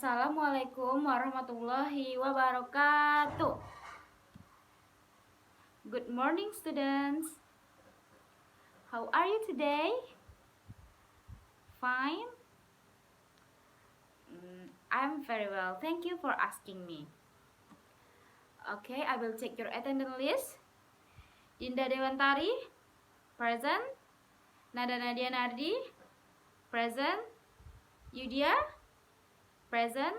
Assalamualaikum warahmatullahi wabarakatuh. Good morning, students. How are you today? Fine? I'm very well. Thank you for asking me. Okay, I will check your attendance list. Dinda Dewantari, present. Nada Nadia Nardi, present. Yudia, present.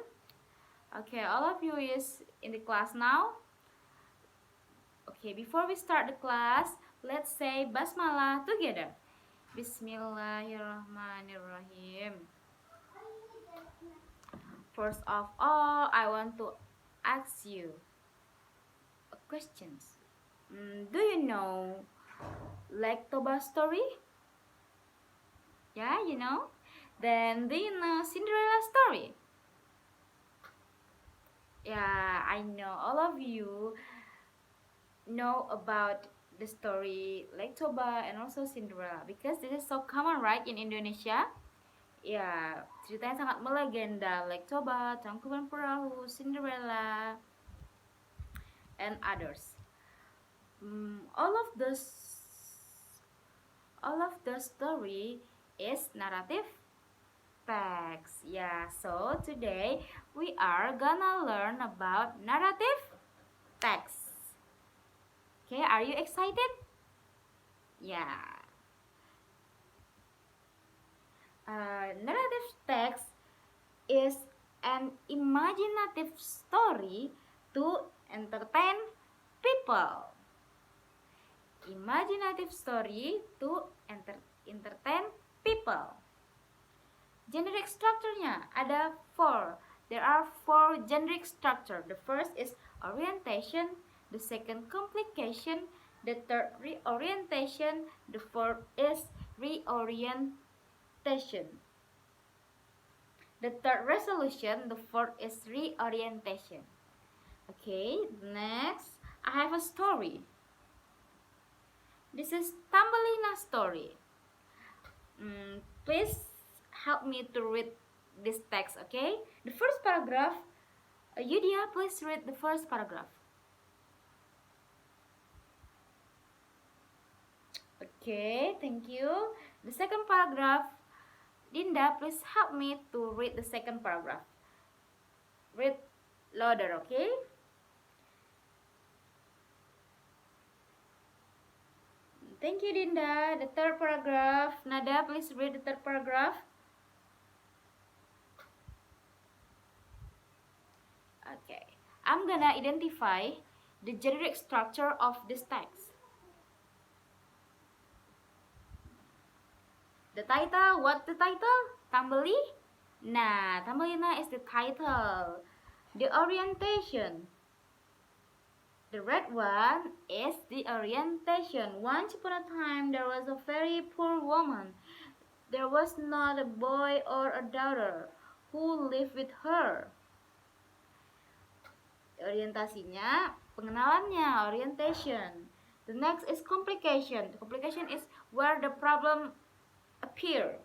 Okay, all of you is in the class now. Okay, before we start the class, let's say Basmalah together. Bismillahirrahmanirrahim. First of all, I want to ask you a question. Do you know Lake Toba story? Yeah, you know? Then do you know Cinderella story? Yeah, I know all of you know about the story Lake Toba and also Cinderella because this is so common, right, in Indonesia. Ya, ceritanya sangat melegenda, Lake Toba, Tangkuban Perahu, Cinderella, and others. All of the story is narrative text. Yeah, so today we are gonna learn about narrative text. Okay, are you excited? Yeah. Narrative text is an imaginative story to entertain people. Imaginative story to entertain people. Generic structure-nya ada 4. There are 4 generic structure. The first is orientation, the second complication, the third reorientation, the fourth is reorientation. The third resolution, the fourth is reorientation. Okay, next, I have a story. This is Thumbelina story. Please help me to read this text, okay? The first paragraph, Yudia, please read the first paragraph. Okay, thank you. The second paragraph, Dinda, please help me to read the second paragraph. Read louder, okay? Thank you, Dinda. The third paragraph, Nada, please read the third paragraph. Okay, I'm gonna identify the generic structure of this text. The title, what the title? Thumbelina? Nah, Thumbelina is the title. The orientation. The red one is the orientation. Once upon a time, there was a very poor woman. There was not a boy or a daughter who lived with her. Orientasinya, pengenalannya, orientation. The next is complication. Complication is where the problem appear.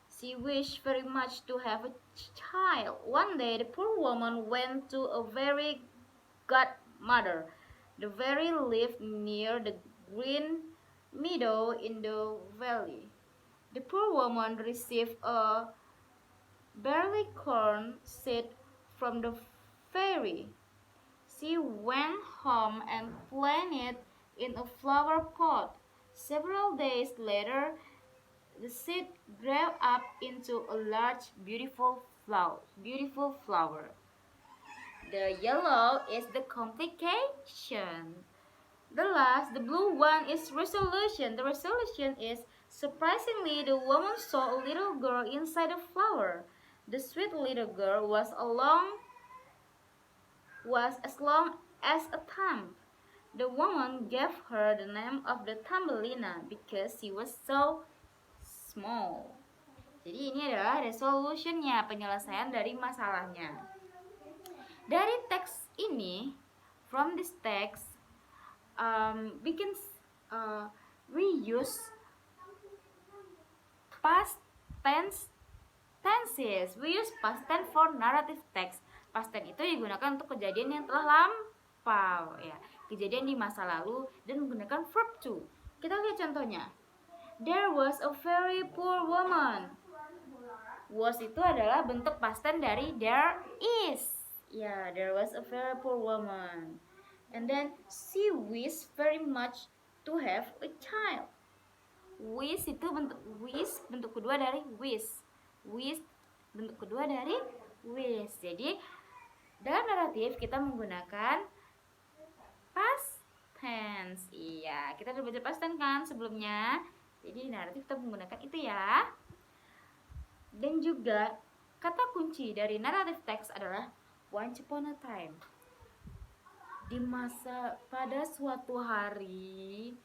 She wished very much to have a child. One day, the poor woman went to a very godmother. The very lived near the green meadow in the valley. The poor woman received a barley corn seed from the fairy. She went home and planted it in a flower pot. Several days later, the seed grew up into a large, beautiful flower. The yellow is the complication. The last, the blue one, is resolution. The resolution is, surprisingly, the woman saw a little girl inside the flower. The sweet little girl was as long as a thumb. The woman gave her the name of the Thumbelina because she was so small. Jadi ini adalah resolutionnya, penyelesaian dari masalahnya. Dari teks ini, from this text, we use past tense tenses. We use past tense for narrative text. Past tense itu digunakan untuk kejadian yang telah lampau, ya, kejadian di masa lalu, dan menggunakan verb to. Kita lihat contohnya. There was a very poor woman. Was itu adalah bentuk past tense dari there is. Ya, there was a very poor woman. And then she wished very much to have a child. Wish itu bentuk kedua dari wish. Wish bentuk kedua dari wish. Jadi dalam naratif kita menggunakan past tense. Iya, kita udah belajar past tense kan sebelumnya. Jadi naratif kita menggunakan itu ya. Dan juga kata kunci dari naratif text adalah once upon a time. Pada suatu hari,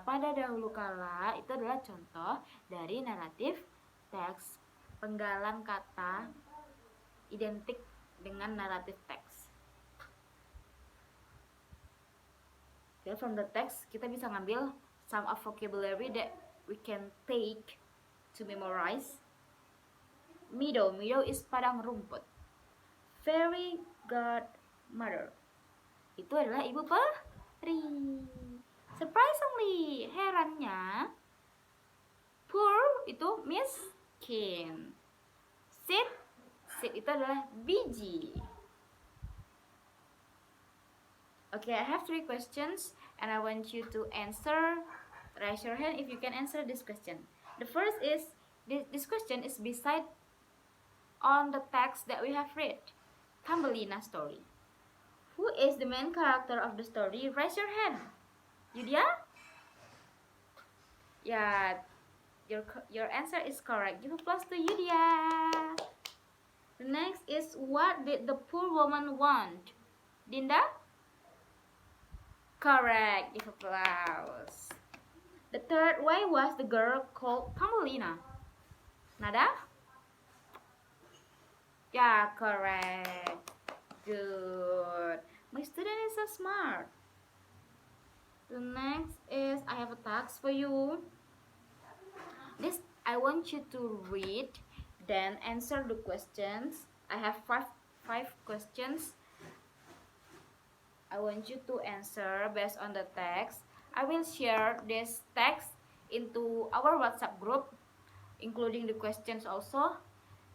pada dahulu kala, itu adalah contoh dari naratif teks, penggalan kata identik dengan naratif teks. Okay, from the text kita bisa ngambil some of vocabulary that we can take to memorize. Meadow is padang rumput. Fairy godmother itu adalah ibu peri. Surprisingly, herannya, poor itu miskin. Seed itu adalah biji. Okay, I have 3 questions and I want you to answer. Raise your hand if you can answer this question. The first is, this question is beside on the text that we have read, Thumbelina story. Who is the main character of the story? Raise your hand. Yudia? Yeah, your answer is correct. Give applause to Yudia. The next is, what did the poor woman want? Dinda? Correct. Give applause. The third, why was the girl called Thumbelina? Nada? Yeah, correct. Good. My student is so smart. The next is, I have a task for you. This I want you to read, then answer the questions. I have five questions. I want you to answer based on the text. I will share this text into our WhatsApp group, including the questions also.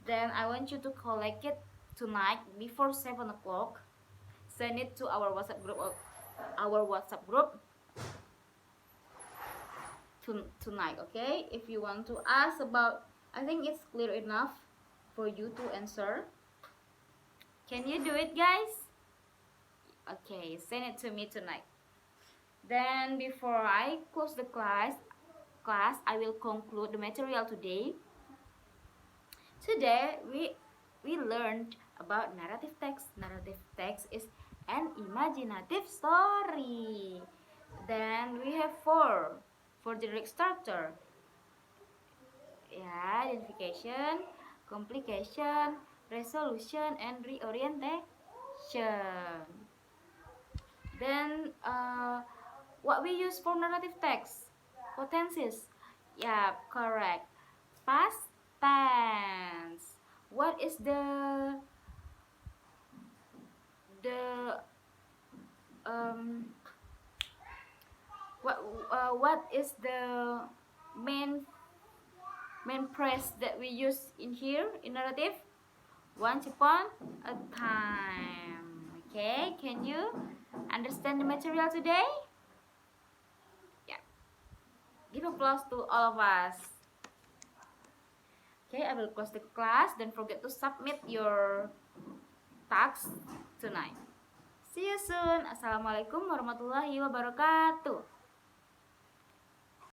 Then I want you to collect it tonight before 7 o'clock. Send it to our WhatsApp group. Tonight, okay? If you want to ask about, I think it's clear enough for you to answer. Can you do it, guys? Okay, send it to me tonight. Then before I close the class, I will conclude the material today. Today we learned about narrative text. Narrative text is an imaginative story. Then we have four generic structure. Yeah, identification, complication, resolution, and reorientation. Then what we use for narrative text? Potences. Yeah, correct. Past tense. What is what is the main phrase that we use in here in narrative? Once upon a time. Okay, can you understand the material today? Yeah. Give applause to all of us. Okay, I will close the class. Don't forget to submit your tasks tonight. See you soon. Assalamualaikum warahmatullahi wabarakatuh.